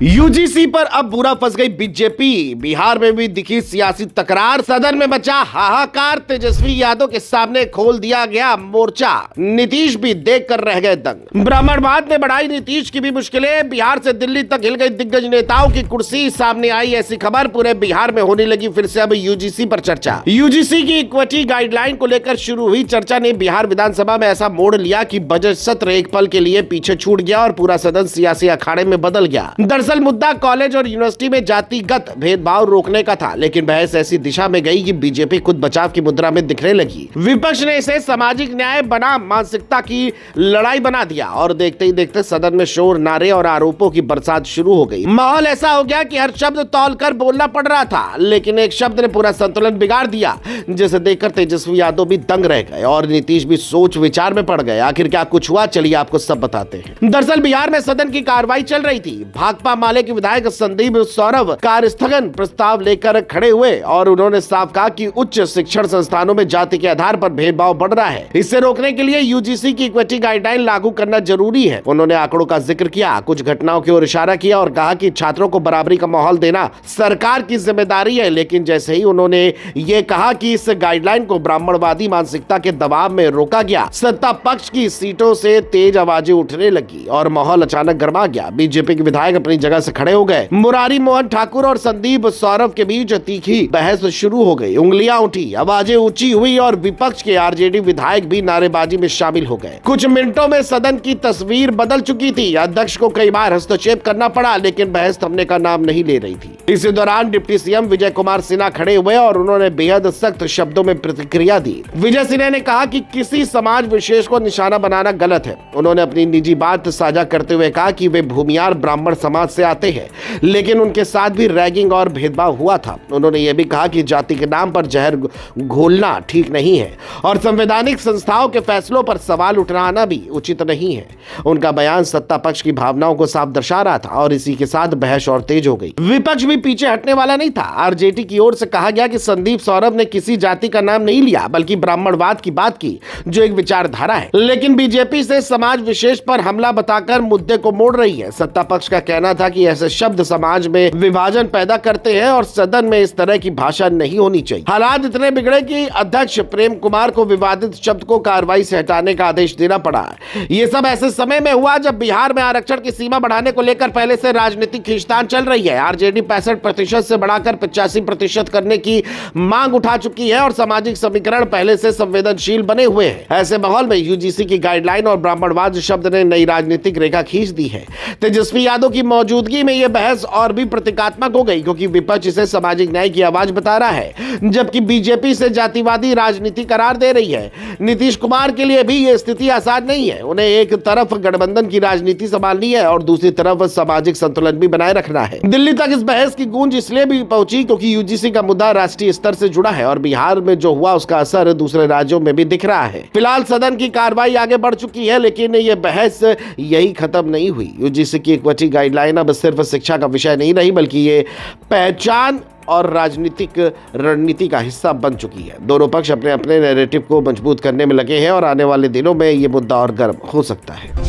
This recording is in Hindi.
यूजीसी पर अब बुरा फंस गई बीजेपी। बिहार में भी दिखी सियासी तकरार, सदन में मचा हाहाकार, तेजस्वी यादव के सामने खोल दिया गया मोर्चा। नीतीश भी देख कर रह गए दंग। ब्राह्मणवाद ने बढ़ाई नीतीश की भी मुश्किलें, बिहार से दिल्ली तक हिल गई दिग्गज नेताओं की कुर्सी। सामने आई ऐसी खबर, पूरे बिहार में होने लगी फिर से अब यूजीसी पर चर्चा। यूजीसी की इक्विटी गाइडलाइन को लेकर शुरू हुई चर्चा ने बिहार विधानसभा में ऐसा मोड़ लिया कि बजट सत्र एक पल के लिए पीछे छूट गया और पूरा सदन सियासी अखाड़े में बदल गया। दरअसल मुद्दा कॉलेज और यूनिवर्सिटी में जातिगत भेदभाव रोकने का था, लेकिन बहस ऐसी दिशा में गई कि बीजेपी खुद बचाव की मुद्रा में दिखने लगी। विपक्ष ने इसे सामाजिक न्याय बनाम मानसिकता की लड़ाई बना दिया और देखते ही देखते सदन में शोर, नारे और आरोपों की बरसात शुरू हो गई। माहौल ऐसा हो गया कि हर शब्द तौलकर बोलना पड़ रहा था, लेकिन एक शब्द ने पूरा संतुलन बिगाड़ दिया, जिसे देखकर तेजस्वी यादव भी दंग रह गए और नीतीश भी सोच विचार में पड़ गए। आखिर क्या कुछ हुआ, चलिए आपको सब बताते हैं। दरअसल बिहार में सदन की कार्रवाई चल रही थी। भाकपा माले के विधायक संदीप सौरभ कार्यस्थगन प्रस्ताव लेकर खड़े हुए और उन्होंने साफ कहा कि उच्च शिक्षण संस्थानों में जाति के आधार पर भेदभाव बढ़ रहा है। इसे रोकने के लिए यूजीसी की इक्विटी गाइडलाइन लागू करना जरूरी है। उन्होंने आंकड़ों का जिक्र किया, कुछ घटनाओं की ओर इशारा किया और कहा कि छात्रों को बराबरी का माहौल देना सरकार की जिम्मेदारी है। लेकिन जैसे ही उन्होंने ये कहा कि इस गाइडलाइन को ब्राह्मणवादी मानसिकता के दबाव में रोका गया, सत्ता पक्ष की सीटों से तेज आवाजें उठने लगी और माहौल अचानक गर्मा गया। बीजेपी के विधायक अपनी जगह से खड़े हो गए। मुरारी मोहन ठाकुर और संदीप सौरभ के बीच तीखी बहस शुरू हो गई। उंगलियां उठी, आवाजें ऊंची हुई और विपक्ष के आरजेडी विधायक भी नारेबाजी में शामिल हो गए। कुछ मिनटों में सदन की तस्वीर बदल चुकी थी। अध्यक्ष को कई बार हस्तक्षेप करना पड़ा, लेकिन बहस थमने का नाम नहीं ले रही थी। इसी दौरान डिप्टी सीएम विजय कुमार सिन्हा खड़े हुए और उन्होंने बेहद सख्त शब्दों में प्रतिक्रिया दी। विजय सिन्हा ने कहा कि किसी समाज विशेष को निशाना बनाना गलत है। उन्होंने अपनी निजी बात साझा करते हुए कहा कि वे भूमियार ब्राह्मण समाज से आते हैं, लेकिन उनके साथ भी रैगिंग और भेदभाव हुआ था। उन्होंने ये भी कहा कि जाति के नाम पर जहर घोलना ठीक नहीं है और संवैधानिक संस्थाओं के फैसलों पर सवाल उठाना भी उचित नहीं है। उनका बयान सत्ता पक्ष की भावनाओं को साफ दर्शा रहा था और इसी के साथ बहस और तेज हो गई। विपक्ष भी पीछे हटने वाला नहीं था। आरजेडी की ओर से कहा गया कि संदीप सौरभ ने किसी जाति का नाम नहीं लिया, बल्कि ब्राह्मणवाद की बात की, जो एक विचारधारा है। लेकिन बीजेपी से समाज विशेष पर हमला बताकर मुद्दे को मोड़ रही है। सत्ता पक्ष का कहना था कि ऐसे शब्द समाज में विभाजन पैदा करते हैं और सदन में इस तरह की भाषा नहीं होनी चाहिए। हालात इतने बिगड़े कि अध्यक्ष प्रेम कुमार को विवादित शब्द को कार्रवाई से हटाने का आदेश देना पड़ा। ये सब ऐसे समय में हुआ जब बिहार में आरक्षण की सीमा बढ़ाने को लेकर पहले से राजनीतिक खींचतान चल रही है। आरजेडी 65% से बढ़ाकर 85% करने की मांग उठा चुकी है और सामाजिक समीकरण पहले से संवेदनशील बने हुए हैं। ऐसे माहौल में यूजीसी की गाइडलाइन और ब्राह्मणवाद शब्द ने नई राजनीतिक रेखा खींच दी है। तेजस्वी यादव की मौजूदगी में यह बहस और भी प्रतीकात्मक हो गई, क्योंकि विपक्ष इसे सामाजिक न्याय की आवाज बता रहा है, जबकि बीजेपी से जातिवादी राजनीति करार दे रही है। नीतीश कुमार के लिए भी ये स्थिति आसान नहीं है। उन्हें एक तरफ गठबंधन की राजनीति संभालनी है और दूसरी तरफ सामाजिक संतुलन भी बनाए रखना है। दिल्ली तक इस बहस की गूंज इसलिए भी पहुंची क्योंकि यूजीसी का मुद्दा राष्ट्रीय स्तर से जुड़ा है और बिहार में जो हुआ उसका असर दूसरे राज्यों में भी दिख रहा है। फिलहाल सदन की कार्रवाई आगे बढ़ चुकी है, लेकिन ये बहस यही खत्म नहीं हुई। यूजीसी की इक्विटी गाइडलाइन अब सिर्फ शिक्षा का विषय नहीं रही, बल्कि ये पहचान और राजनीतिक रणनीति का हिस्सा बन चुकी है। दोनों पक्ष अपने अपने नैरेटिव को मजबूत करने में लगे हैं और आने वाले दिनों में ये मुद्दा और गर्म हो सकता है।